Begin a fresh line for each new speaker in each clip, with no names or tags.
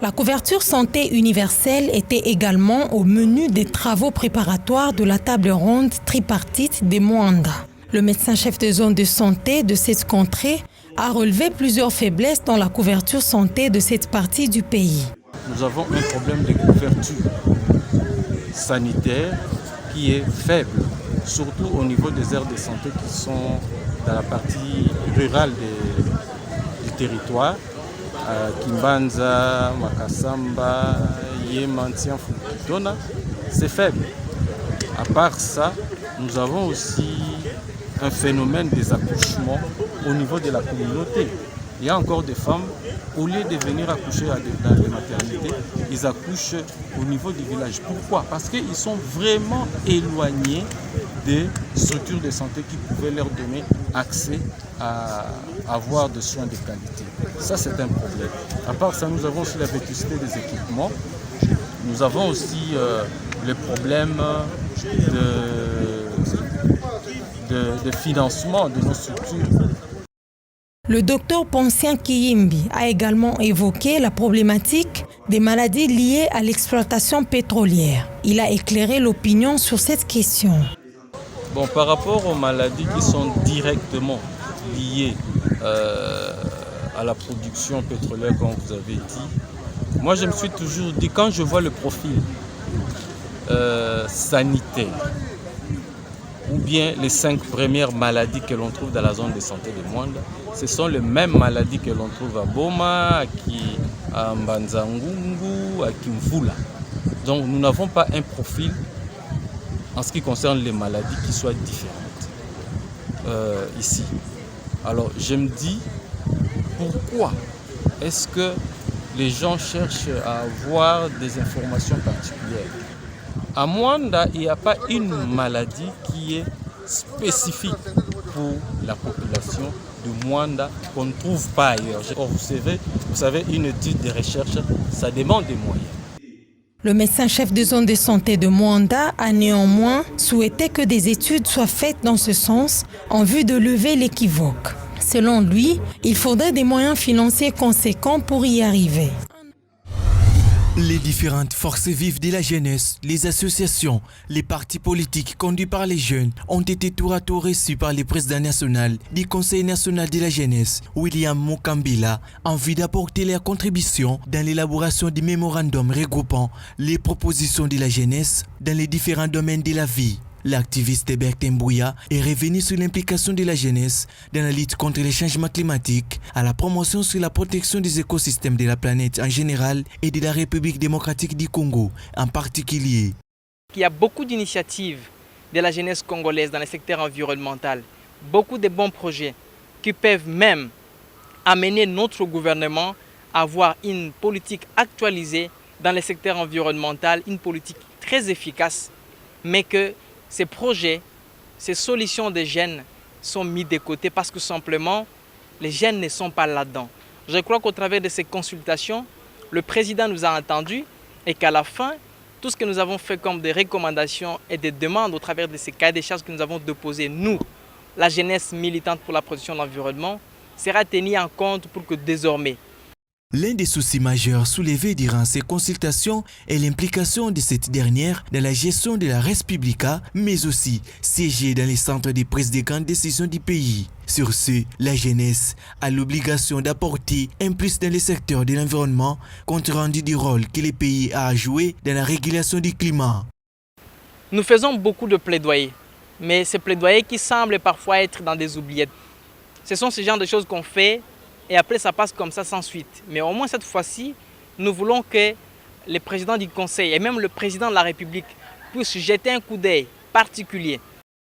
La couverture santé universelle était également au menu des travaux préparatoires de la table ronde tripartite de Moanda. Le médecin-chef de zone de santé de cette contrée a relevé plusieurs faiblesses dans la couverture santé de cette partie du pays.
Nous avons un problème de couverture sanitaire qui est faible, surtout au niveau des aires de santé qui sont dans la partie rurale du territoire. Kimbanza, Makasamba, Yemantian, Fukitona, c'est faible. À part ça, nous avons aussi un phénomène des accouchements au niveau de la communauté. Il y a encore des femmes, au lieu de venir accoucher dans les maternités, ils accouchent au niveau du village. Pourquoi? Parce qu'ils sont vraiment éloignés des structures de santé qui pouvaient leur donner accès à avoir des soins de qualité. Ça, c'est un problème. À part ça, nous avons aussi la vétusté des équipements. Nous avons aussi les problèmes de financement de nos structures.
Le docteur Poncien Kiyimbi a également évoqué la problématique des maladies liées à l'exploitation pétrolière. Il a éclairé l'opinion sur cette question.
Bon, par rapport aux maladies qui sont directement liées à la production pétrolière, comme vous avez dit, moi je me suis toujours dit, quand je vois le profil sanitaire, ou bien les 5 premières maladies que l'on trouve dans la zone de santé de Moanda, ce sont les mêmes maladies que l'on trouve à Boma, à Mbanzangungu, à Kimvula. Donc nous n'avons pas un profil en ce qui concerne les maladies qui soient différentes ici. Alors je me dis, pourquoi est-ce que les gens cherchent à avoir des informations particulières? À Moanda, il n'y a pas une maladie qui est spécifique pour la population de Moanda qu'on ne trouve pas ailleurs. Or, vous savez, une étude de recherche, ça demande des moyens.
Le médecin-chef de zone de santé de Moanda a néanmoins souhaité que des études soient faites dans ce sens en vue de lever l'équivoque. Selon lui, il faudrait des moyens financiers conséquents pour y arriver.
Les différentes forces vives de la jeunesse, les associations, les partis politiques conduits par les jeunes ont été tour à tour reçus par le président national du Conseil national de la jeunesse, William Mukambila, en vue d'apporter leur contribution dans l'élaboration du mémorandum regroupant les propositions de la jeunesse dans les différents domaines de la vie. L'activiste Bertin Mbouya est revenu sur l'implication de la jeunesse dans la lutte contre les changements climatiques, à la promotion sur la protection des écosystèmes de la planète en général et de la République démocratique du Congo en particulier.
Il y a beaucoup d'initiatives de la jeunesse congolaise dans le secteur environnemental, beaucoup de bons projets qui peuvent même amener notre gouvernement à avoir une politique actualisée dans le secteur environnemental, une politique très efficace, mais que ces projets, ces solutions des jeunes sont mis de côté parce que simplement les jeunes ne sont pas là-dedans. Je crois qu'au travers de ces consultations, le président nous a entendus et qu'à la fin, tout ce que nous avons fait comme des recommandations et des demandes au travers de ces cahiers des charges que nous avons déposés, nous, la jeunesse militante pour la protection de l'environnement, sera tenu en compte pour que désormais,
l'un des soucis majeurs soulevés durant ces consultations est l'implication de cette dernière dans la gestion de la res publica, mais aussi siéger dans les centres de prise de grandes décisions du pays. Sur ce, la jeunesse a l'obligation d'apporter un plus dans le secteur de l'environnement, compte rendu du rôle que le pays a à jouer dans la régulation du climat.
Nous faisons beaucoup de plaidoyers, mais ces plaidoyers qui semblent parfois être dans des oubliettes. Ce sont ce genre de choses qu'on fait et après ça passe comme ça sans suite. Mais au moins cette fois-ci, nous voulons que le président du Conseil et même le président de la République puissent jeter un coup d'œil particulier.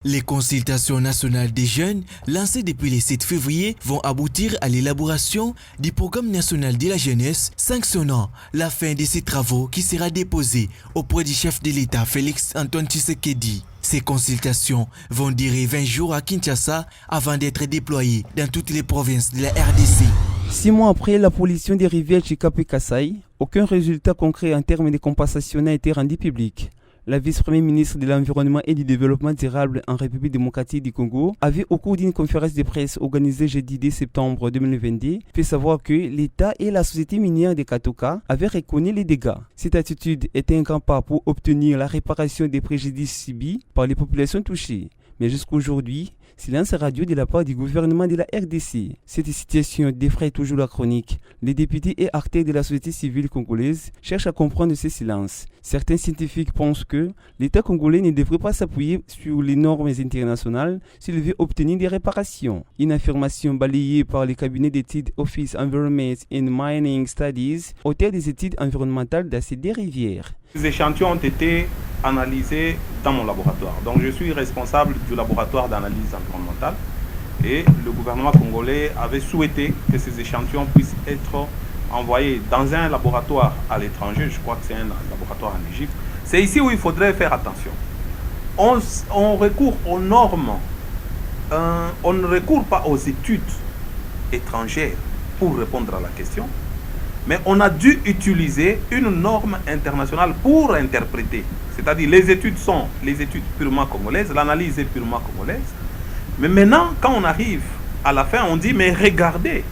Les consultations nationales des jeunes, lancées depuis le 7 février, vont aboutir à l'élaboration du programme national de la jeunesse, sanctionnant la fin de ces travaux qui sera déposé auprès du chef de l'État, Félix Antoine Tshisekedi. Ces consultations vont durer 20 jours à Kinshasa avant d'être déployées dans toutes les provinces de la RDC.
6 mois après la pollution des rivières Chikapa et Kasaï, aucun résultat concret en termes de compensation n'a été rendu public. La vice-première ministre de l'Environnement et du Développement durable en République démocratique du Congo avait, au cours d'une conférence de presse organisée jeudi 10 septembre 2022, fait savoir que l'État et la société minière de Katoka avaient reconnu les dégâts. Cette attitude était un grand pas pour obtenir la réparation des préjudices subis par les populations touchées. Mais jusqu'aujourd'hui, silence radio de la part du gouvernement de la RDC. Cette situation défraie toujours la chronique. Les députés et acteurs de la société civile congolaise cherchent à comprendre ce silence. Certains scientifiques pensent que l'État congolais ne devrait pas s'appuyer sur les normes internationales s'il veut obtenir des réparations. Une affirmation balayée par le cabinet d'études Office Environment and Mining Studies, auteur des études environnementales d'ACD Rivière.
Les échantillons ont été analysés dans mon laboratoire. Donc je suis responsable du laboratoire d'analyse environnementale et le gouvernement congolais avait souhaité que ces échantillons puissent être envoyés dans un laboratoire à l'étranger. Je crois que c'est un laboratoire en Égypte. C'est ici où il faudrait faire attention. On recourt aux normes, on ne recourt pas aux études étrangères pour répondre à la question. Mais on a dû utiliser une norme internationale pour interpréter. C'est-à-dire les études sont les études purement congolaises, l'analyse est purement congolaise. Mais maintenant, quand on arrive à la fin, on dit, mais regardez,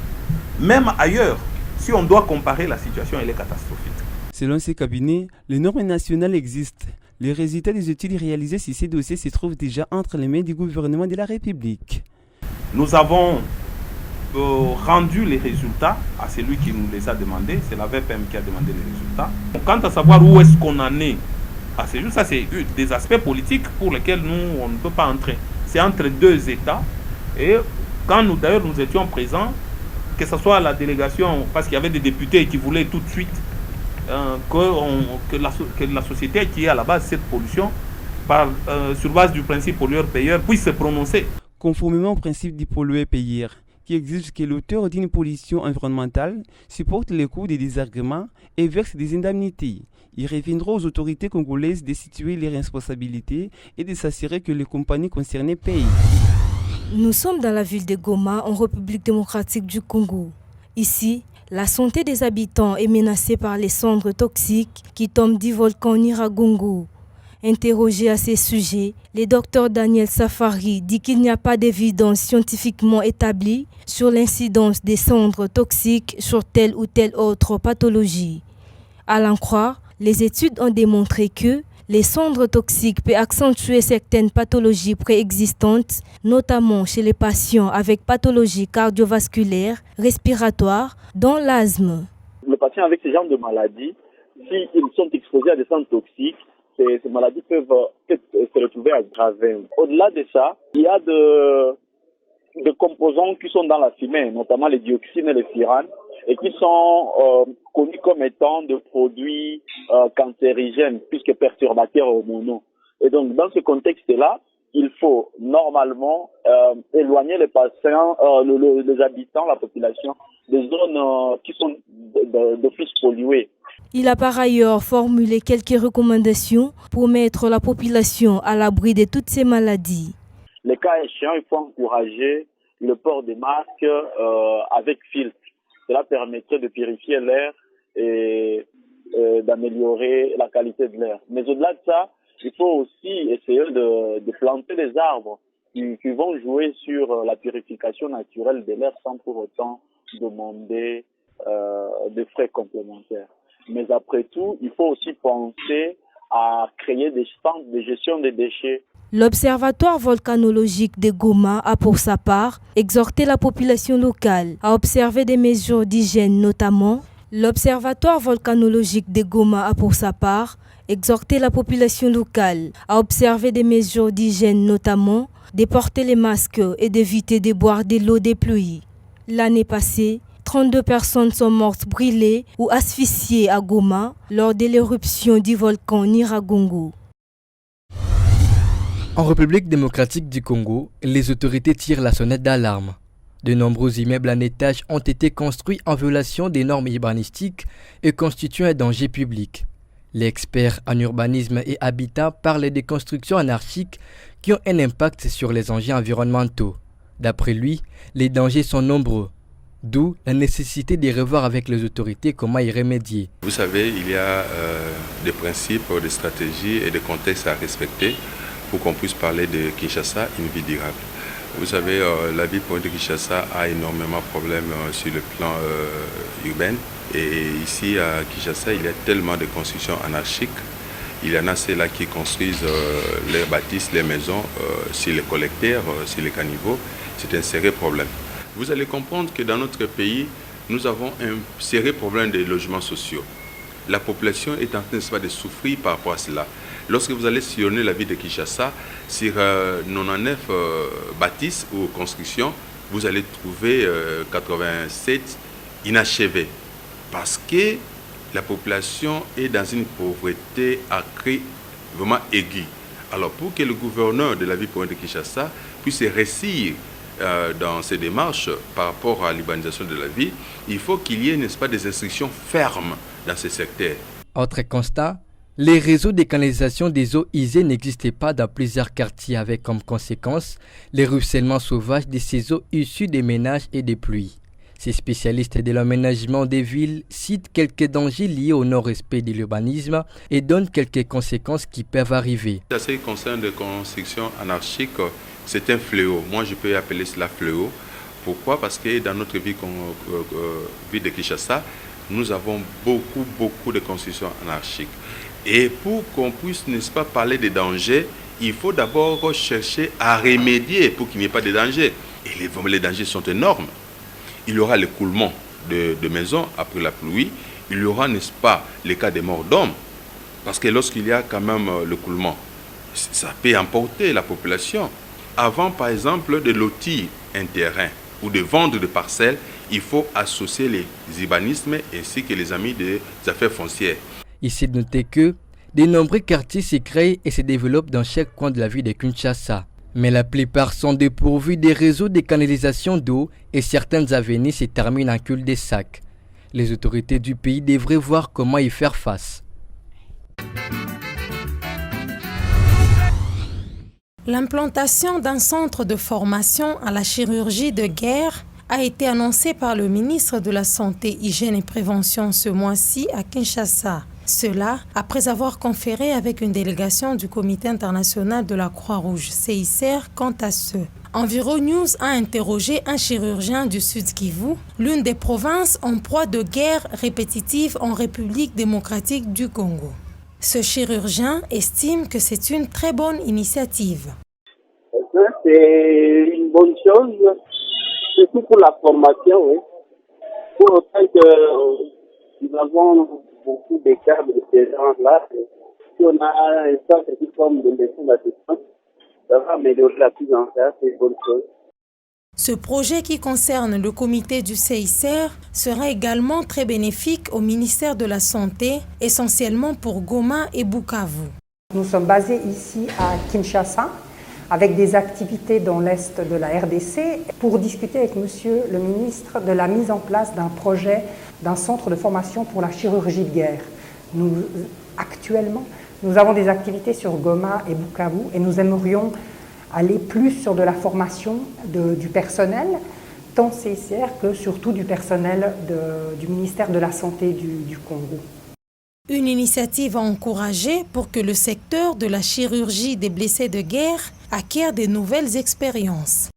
même ailleurs, si on doit comparer la situation, elle est catastrophique.
Selon ces cabinets, les normes nationales existent. Les résultats des études réalisées sur ces dossiers se trouvent déjà entre les mains du gouvernement de la République.
Nous avons rendu les résultats à celui qui nous les a demandés, c'est la VPM qui a demandé les résultats. Quant à savoir où est-ce qu'on en est à ce jour, ça c'est des aspects politiques pour lesquels nous on ne peut pas entrer. C'est entre deux États et quand nous d'ailleurs nous étions présents, que ce soit la délégation, parce qu'il y avait des députés qui voulaient tout de suite que la société qui est à la base de cette pollution, sur base du principe pollueur-payeur, puisse se prononcer.
Conformément au principe du pollueur-payeur, qui exige que l'auteur d'une pollution environnementale supporte les coûts des désagréments et verse des indemnités. Il reviendra aux autorités congolaises de situer les responsabilités et de s'assurer que les compagnies concernées payent.
Nous sommes dans la ville de Goma, en République démocratique du Congo. Ici, la santé des habitants est menacée par les cendres toxiques qui tombent du volcan Nyiragongo. Interrogé à ces sujets, le docteur Daniel Safari dit qu'il n'y a pas d'évidence scientifiquement établie sur l'incidence des cendres toxiques sur telle ou telle autre pathologie. À l'en croire, les études ont démontré que les cendres toxiques peuvent accentuer certaines pathologies préexistantes, notamment chez les patients avec pathologies cardiovasculaires, respiratoires, dont l'asthme.
Les patients avec ce genre de maladies, s'ils sont exposés à des cendres toxiques, ces maladies peuvent se retrouver aggravées. Au-delà de ça, il y a de composants qui sont dans la fumée, notamment les dioxines et les furanes, et qui sont connus comme étant des produits cancérigènes, puisque perturbateurs hormonaux. Et donc, dans ce contexte-là, il faut normalement éloigner les patients, les habitants, la population, des zones qui sont d'office polluées.
Il a par ailleurs formulé quelques recommandations pour mettre la population à l'abri de toutes ces maladies.
Les cas échéants, il faut encourager le port des masques avec filtre. Cela permettrait de purifier l'air et d'améliorer la qualité de l'air. Mais au-delà de ça, il faut aussi essayer de planter des arbres qui vont jouer sur la purification naturelle de l'air sans pour autant demander des frais complémentaires. Mais après tout, il faut aussi penser à créer des centres de gestion des déchets.
L'Observatoire volcanologique de Goma a pour sa part exhorté la population locale à observer des mesures d'hygiène notamment. L'Observatoire volcanologique de Goma a pour sa part exhorté la population locale à observer des mesures d'hygiène notamment, de porter les masques et d'éviter de boire de l'eau des pluies. L'année passée, 32 personnes sont mortes brûlées ou asphyxiées à Goma lors de l'éruption du volcan Nyiragongo.
En République démocratique du Congo, les autorités tirent la sonnette d'alarme. De nombreux immeubles en étage ont été construits en violation des normes urbanistiques et constituent un danger public. L'expert en urbanisme et habitat parle des constructions anarchiques qui ont un impact sur les enjeux environnementaux. D'après lui, les dangers sont nombreux. D'où la nécessité de revoir avec les autorités comment y remédier.
Vous savez, il y a des principes, des stratégies et des contextes à respecter pour qu'on puisse parler de Kinshasa, une ville durable. Vous savez, la ville de Kinshasa a énormément de problèmes sur le plan urbain. Et ici à Kinshasa, il y a tellement de constructions anarchiques. Il y en a ceux-là qui construisent les bâtisses, les maisons sur les collecteurs, sur les caniveaux. C'est un sérieux problème. Vous allez comprendre que dans notre pays, nous avons un sérieux problème de logements sociaux. La population est en train de souffrir par rapport à cela. Lorsque vous allez sillonner la ville de Kinshasa, sur 99 bâtisses ou constructions, vous allez trouver 87 inachevées. Parce que la population est dans une pauvreté accrue vraiment aiguë. Alors pour que le gouverneur de la ville de Kinshasa puisse réussir dans ses démarches par rapport à l'urbanisation de la ville, il faut qu'il y ait, n'est-ce pas, des instructions fermes dans ce secteur.
Autre constat, les réseaux de canalisation des eaux usées n'existaient pas dans plusieurs quartiers avec comme conséquence les ruissellements sauvages de ces eaux issues des ménages et des pluies. Ces spécialistes de l'aménagement des villes citent quelques dangers liés au non-respect de l'urbanisme et donnent quelques conséquences qui peuvent arriver.
En ce qui concerne les constructions anarchiques, c'est un fléau. Moi, je peux appeler cela fléau. Pourquoi? Parce que dans notre ville de Kinshasa, nous avons beaucoup de constructions anarchiques. Et pour qu'on puisse, n'est-ce pas, parler des dangers, il faut d'abord chercher à remédier pour qu'il n'y ait pas de dangers. Et les dangers sont énormes. Il y aura l'écoulement de maisons après la pluie. Il y aura, n'est-ce pas, les cas de morts d'hommes. Parce que lorsqu'il y a quand même l'écoulement, ça peut emporter la population. Avant, par exemple, de lotir un terrain ou de vendre des parcelles, il faut associer les urbanismes ainsi que les amis des affaires foncières.
Ici, notez que de nombreux quartiers se créent et se développent dans chaque coin de la ville de Kinshasa. Mais la plupart sont dépourvus des réseaux de canalisation d'eau et certaines avenues se terminent en cul-de-sac. Les autorités du pays devraient voir comment y faire face.
L'implantation d'un centre de formation à la chirurgie de guerre a été annoncée par le ministre de la Santé, Hygiène et Prévention ce mois-ci à Kinshasa. Cela après avoir conféré avec une délégation du Comité international de la Croix-Rouge, CICR, quant à ce. Environews a interrogé un chirurgien du Sud Kivu, l'une des provinces en proie de guerre répétitive en République démocratique du Congo. Ce chirurgien estime que c'est une très bonne initiative.
C'est une bonne chose, surtout pour la formation. Oui. Pour autant que nous avons beaucoup de cadres de ces gens-là, si on a un centre qui forme de médecine d'assistance, ça va améliorer la prise en charge, c'est une bonne chose.
Ce projet qui concerne le comité du CICR sera également très bénéfique au ministère de la Santé, essentiellement pour Goma et Bukavu.
Nous sommes basés ici à Kinshasa, avec des activités dans l'est de la RDC, pour discuter avec monsieur le ministre de la mise en place d'un projet d'un centre de formation pour la chirurgie de guerre. Actuellement, nous avons des activités sur Goma et Bukavu et nous aimerions aller plus sur de la formation du personnel, tant CICR que surtout du personnel du ministère de la Santé du Congo.
Une initiative à encourager pour que le secteur de la chirurgie des blessés de guerre acquiert de nouvelles expériences.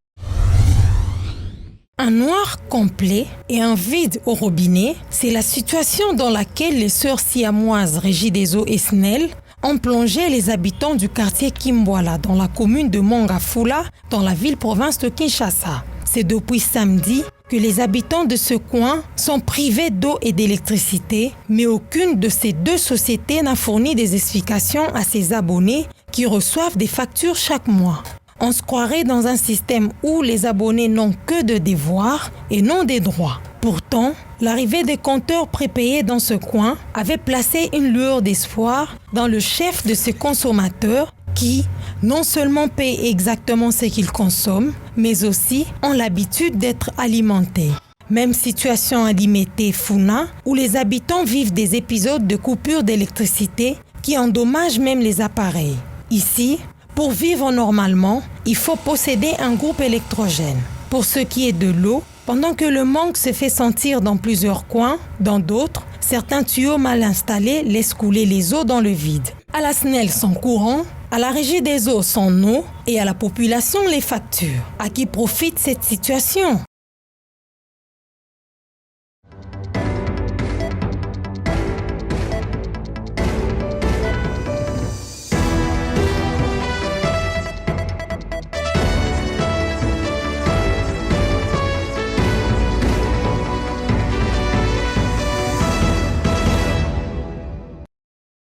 Un noir complet et un vide au robinet, c'est la situation dans laquelle les sœurs siamoises Regideso et Snell ont plongé les habitants du quartier Kimbwala dans la commune de Mongafula, dans la ville-province de Kinshasa. C'est depuis samedi que les habitants de ce coin sont privés d'eau et d'électricité, mais aucune de ces deux sociétés n'a fourni des explications à ses abonnés qui reçoivent des factures chaque mois. On se croirait dans un système où les abonnés n'ont que de devoirs et non des droits. Pourtant, l'arrivée des compteurs prépayés dans ce coin avait placé une lueur d'espoir dans le chef de ces consommateurs qui, non seulement payent exactement ce qu'ils consomment, mais aussi ont l'habitude d'être alimentés. Même situation à Limete Funa, où les habitants vivent des épisodes de coupure d'électricité qui endommagent même les appareils. Ici, pour vivre normalement, il faut posséder un groupe électrogène. Pour ce qui est de l'eau, Pendant que le manque se fait sentir dans plusieurs coins, dans d'autres, certains tuyaux mal installés laissent couler les eaux dans le vide. À la SNEL sans courant, à la Régie des eaux sans eau et à la population les factures. À qui profite cette situation?